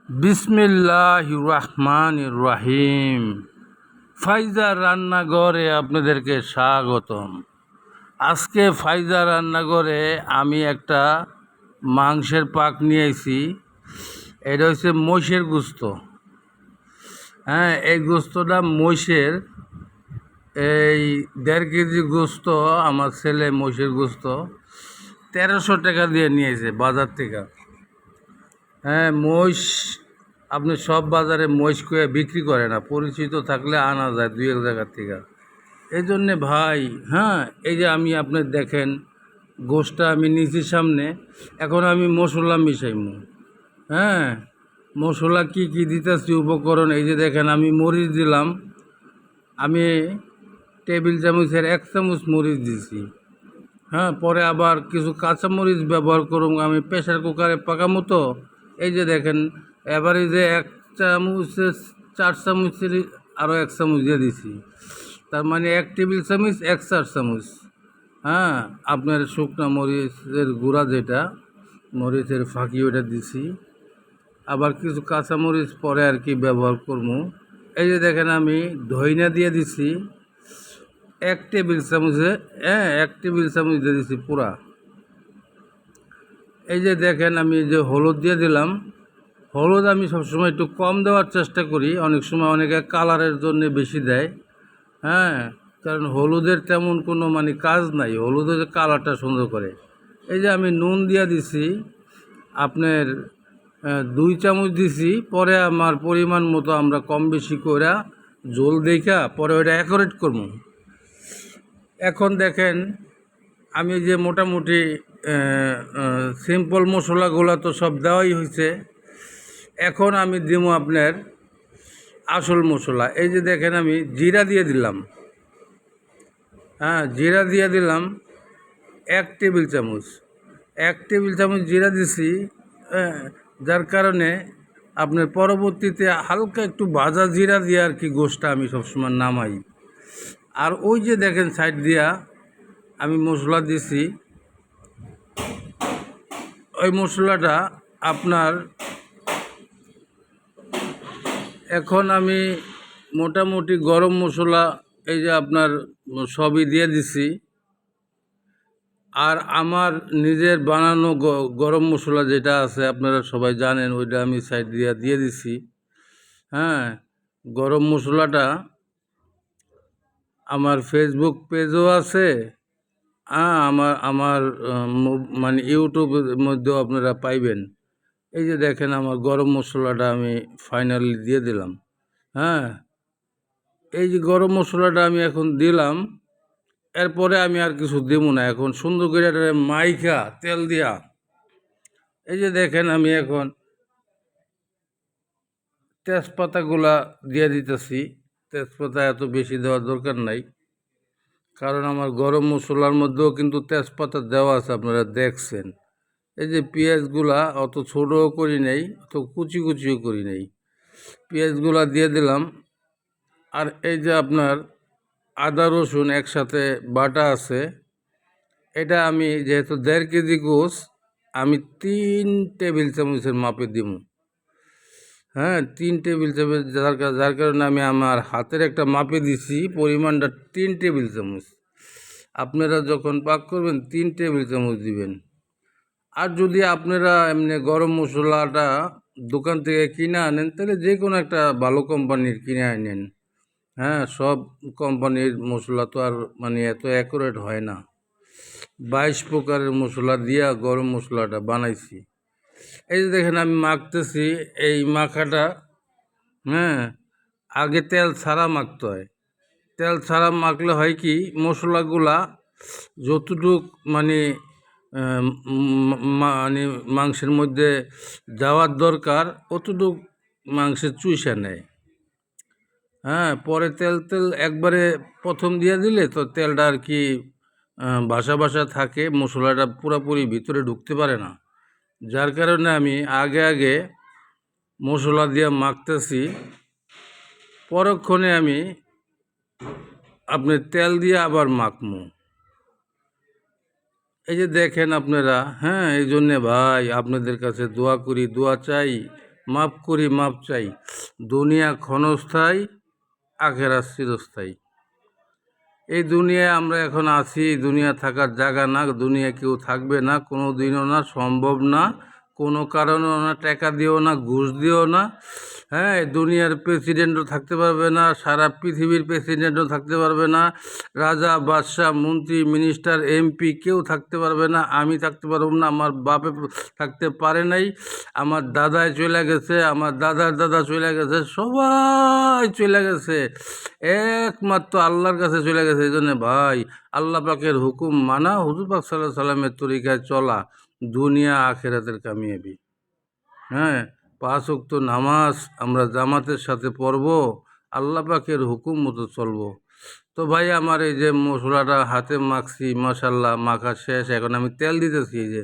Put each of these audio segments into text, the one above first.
বিসমিল্লাহির রহমানির রহিম। ফাইজার রান্নাঘরে আপনাদেরকে স্বাগতম। আজকে ফাইজার রান্নাঘরে আমি একটা মাংসের পাক নিয়ে এসেছি। এটা হচ্ছে মহিষের গোস্ত। এই গোস্তটা মহিষের, এই 1.5 কেজি গোস্ত আমার ছেলে মহিষের গোস্ত 1300 টাকা দিয়ে নিয়েছে বাজার থেকে। মহিষ আপনি সব বাজারে মহিষ করে বিক্রি করে না, পরিচিত থাকলে আনা যায় 2-1 জায়গার থেকে। এই জন্যে ভাই, এই যে আমি আপনার দেখেন গোশটা আমি নিচের সামনে, এখন আমি মশলা মিশাইমু। মশলা কি কি দিতেছি উপকরণ, এই যে দেখেন আমি মরিচ দিলাম, আমি টেবিল চামচের 1 চামচ মরিচ দিছি। পরে আবার কিছু কাঁচামরিচ ব্যবহার করুন, আমি প্রেশার কুকারে পাকামো তো। এই যে দেখেন এবারে যে 1 চামচের 4 চামচের আরও 1 চামচ দিয়ে দিছি, তার মানে 1 টেবিল চামচ 1/4 চামচ। আপনার শুকনো মরিচের গুঁড়া, যেটা মরিচের ফাঁকি, ওটা দিছি। আবার কিছু কাঁচামরিচ পরে আর কি ব্যবহার করবো। এই যে দেখেন আমি ধইনা দিয়ে দিছি 1 টেবিল চামচে, 1 টেবিল চামচ দিয়ে দিছি পুরা। এই যে দেখেন আমি যে হলুদ দিয়ে দিলাম, হলুদ আমি সবসময় একটু কম দেওয়ার চেষ্টা করি, অনেক সময় অনেকে কালারের জন্য বেশি দেয়। কারণ হলুদের তেমন কোনো কাজ নাই, হলুদের কালারটা সুন্দর করে। এই যে আমি নুন দিয়ে দিছি আপনার 2 চামচ দিছি, পরে আমার পরিমাণ মতো আমরা কম বেশি করে ঝোল দেখা পরে ওইটা অ্যাকুরেট করবো। এখন দেখেন আমি যে মোটামুটি সিম্পল মশলাগুলো তো সব দেওয়াই হয়েছে। এখন আমি দিব আপনার আসল মশলা। এই যে দেখেন আমি জিরা দিয়ে দিলাম, জিরা দিয়ে দিলাম 1 টেবিল চামচ। 1 টেবিল চামচ জিরা দিছি, যার কারণে আপনার পরবর্তীতে হালকা একটু ভাজা জিরা দিয়ে আর কি গোশটা আমি সবসময় নামাই। আর ওই যে দেখেন সাইড দিয়া আমি মশলা দিছি, ওই মশলাটা আপনার এখন আমি মোটামুটি গরম মশলা এই যে আপনার সবই দিয়ে দিছি। আর আমার নিজের বানানো গরম মশলা যেটা আছে আপনারা সবাই জানেন, ওইটা আমি সাইড দিয়ে দিছি। গরম মশলাটা আমার ফেসবুক পেজও আছে, আমার আমার ইউটিউবের মধ্যেও আপনারা পাইবেন। এই যে দেখেন আমার গরম মশলাটা আমি ফাইনালি দিয়ে দিলাম। এই যে গরম মশলাটা আমি এখন দিলাম, এরপরে আমি আর কিছু দেব না। এখন সুন্দর করে মাইখা তেল দিয়া, এই যে দেখেন আমি এখন তেজপাতাগুলা দিয়ে দিতেছি। তেজপাতা এত বেশি দেওয়ার দরকার নাই, কারণ আমার গরম মশলার মধ্যেও কিন্তু তেজপাতা দেওয়া আছে, আপনারা দেখছেন। এই যে পেঁয়াজগুলা অত ছোটও করি নাই, অত কুচি কুচিও করি নাই, পেঁয়াজগুলা দিয়ে দিলাম। আর এই যে আপনার আদা রসুন একসাথে বাটা আছে, এটা আমি যেহেতু 1.5 কেজি গোশ, আমি 3 টেবিল চামচের মাপে দিব। 3 টেবিল চামচ, যার কারণে আমি আমার হাতের একটা মাপে দিছি, পরিমাণটা 3 টেবিল চামচ। আপনারা যখন পাক করবেন 3 টেবিল চামচ দিবেন। আর যদি আপনারা এমনি গরম মশলাটা দোকান থেকে কিনে আনেন, তাহলে যে কোনো একটা ভালো কোম্পানির কিনে আনেন। সব কোম্পানির মশলা তো আর এত অ্যাকুরেট হয় না। 22 প্রকারের মশলা দিয়া গরম মশলাটা বানাইছি। এই যে দেখেন আমি মাখতেছি, এই মাখাটা আগে তেল ছাড়া মাখতে হয়। তেল ছাড়া মাখলে হয় কি, মশলাগুলা যতটুক মাংসের মধ্যে যাওয়ার দরকার অতটুক মাংসে চুষে নেয়। পরে তেল একবারে প্রথম দিয়ে দিলে তো তেলটা আর কি ভাসা ভাসা থাকে, মশলাটা পুরোপুরি ভিতরে ঢুকতে পারে না। যার কারণে আমি আগে মশলা দিয়ে মাখতেছি, পরক্ষণে আমি আপনার তেল দিয়ে আবার মাখমু। এই যে দেখেন আপনারা, এই জন্যে ভাই আপনাদের কাছে দোয়া করি, দোয়া চাই, মাপ করি মাপ চাই, দুনিয়া ক্ষণস্থায়ী, আখেরাত চিরস্থায়ী। এই দুনিয়ায় আমরা এখন আছি, এই দুনিয়া থাকার জায়গা না, দুনিয়া কেউ থাকবে না, কোনো দিনও না, সম্ভব না, কোনো কারণেও না, টাকা দিও না, ঘুষ দিও না। হ্যাঁ, এই দুনিয়ার প্রেসিডেন্টও থাকতে পারবে না, সারা পৃথিবীর প্রেসিডেন্টও থাকতে পারবে না, রাজা বাদশাহ মন্ত্রী মিনিস্টার এমপি কেউ থাকতে পারবে না, আমি থাকতে পারব না, আমার বাপে থাকতে পারে নাই, আমার দাদায় চলে গেছে, আমার দাদার দাদা চলে গেছে, সবাই চলে গেছে, একমাত্র আল্লাহর কাছে চলে গেছে। এই জন্যে ভাই, আল্লাহ পাকের হুকুম মানা, হুজুর পাক সাল্লাহ সাল্লামের তরিকায় চলা, দুনিয়া আখেরাতের কামিয়াবি। হ্যাঁ, 5 ওয়াক্ত নামাজ আমরা জামাতের সাথে পড়ব, আল্লাহ পাকের হুকুম মতো চলবো। তো ভাই, আমার এই যে মশলাটা হাতে মাখছি, মাশাল্লাহ মাখা শেষ, এখন আমি তেল দিতেছি, এই যে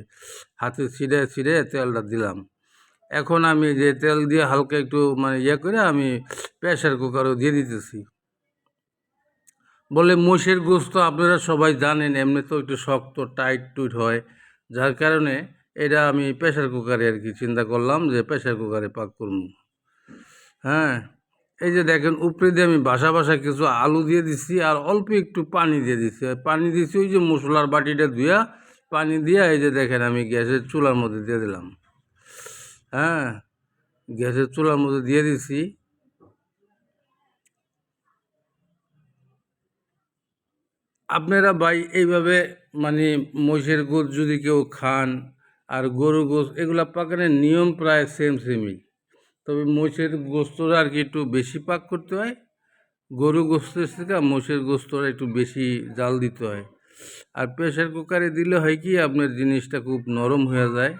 হাতে ছিঁড়ে ছিঁড়ে তেলটা দিলাম। এখন আমি যে তেল দিয়ে হালকা একটু মানে করে আমি প্রেশার কুকারও দিয়ে দিতেছি। বলে মোষের গোস্ত আপনারা সবাই জানেন এমনি তো একটু শক্ত টাইট টুইট হয়, যার কারণে এটা আমি প্রেশার কুকারে আর কি চিন্তা করলাম যে প্রেশার কুকারে পাক করব। হ্যাঁ, এই যে দেখেন উপরে দিয়ে আমি বাসা বাসা কিছু আলু দিয়ে দিচ্ছি আর অল্প একটু পানি দিয়ে দিচ্ছি, পানি দিচ্ছি ওই যে মশলার বাটিটা ধুয়া পানি দিয়ে, এই যে দেখেন আমি গ্যাসের চুলার মধ্যে দিয়ে দিলাম। হ্যাঁ, গ্যাসের চুলার মধ্যে দিয়ে দিচ্ছি। আপনারা ভাই এইভাবে মানে মহিষের গোশ যদি কেউ খান আর গরু গোশ, এগুলা পাকানোর নিয়ম প্রায় সেমই, তবে মহিষের গোস্তটা আর কি একটু বেশি পাক করতে হয়, গরু গোস্তের থেকে মহিষের গোস্তটা একটু বেশি জাল দিতে হয়। আর প্রেশার কুকারে দিলে হয় কি আপনার জিনিসটা খুব নরম হয়ে যায়।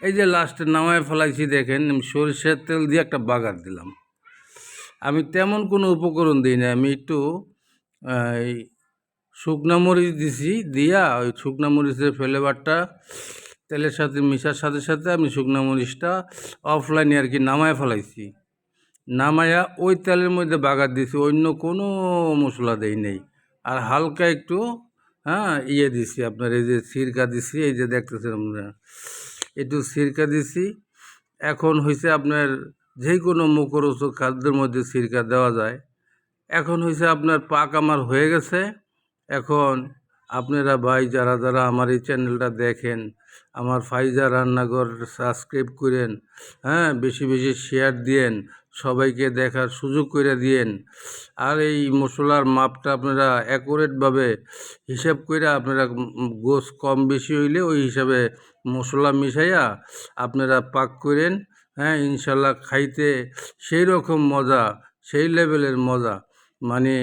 এই যে লাস্টে নামায় ফেলাইছি দেখেন, আমি সরিষার তেল দিয়ে একটা বাগার দিলাম। আমি তেমন কোনো উপকরণ দিই না, আমি একটু এই শুকনা মরিচ দিছি, দিয়া ওই শুকনা মরিচের ফ্লেভারটা তেলের সাথে মিশার সাথে সাথে আমি শুকনা মরিচটা অফলাইনে আর কি নামায় ফেলাইছি, নামায়া ওই তেলের মধ্যে বাগার দিছি, অন্য কোনো মশলা দেই নেই। আর হালকা একটু দিছি আপনার এই যে সিরকা দিছি, এই যে দেখতেছেন আপনারা একটু সিরকা দিছি। এখন হয়েছে আপনার যে কোনো মুখরোচক খাদ্যের মধ্যে সিরকা দেওয়া যায়। এখন হয়েছে আপনার পাক আমার হয়ে গেছে। এখন আপনারা ভাই যারা যারা আমার এই চ্যানেলটা দেখেন, আমার ফাইজা রান্নাঘর সাবস্ক্রাইব করেন, হ্যাঁ, বেশি বেশি শেয়ার দিয়েন, সবাইকে দেখার সুযোগ করে দিয়েন। আর এই মশলার মাপটা আপনারা অ্যাকুরেটভাবে হিসাব করে আপনারা গোশ কম বেশি হইলে ওই হিসাবে মশলা মিশাইয়া আপনারা পাক করেন। হ্যাঁ, ইনশাল্লাহ খাইতে সেই রকম মজা, সেই লেভেলের মজা, মানে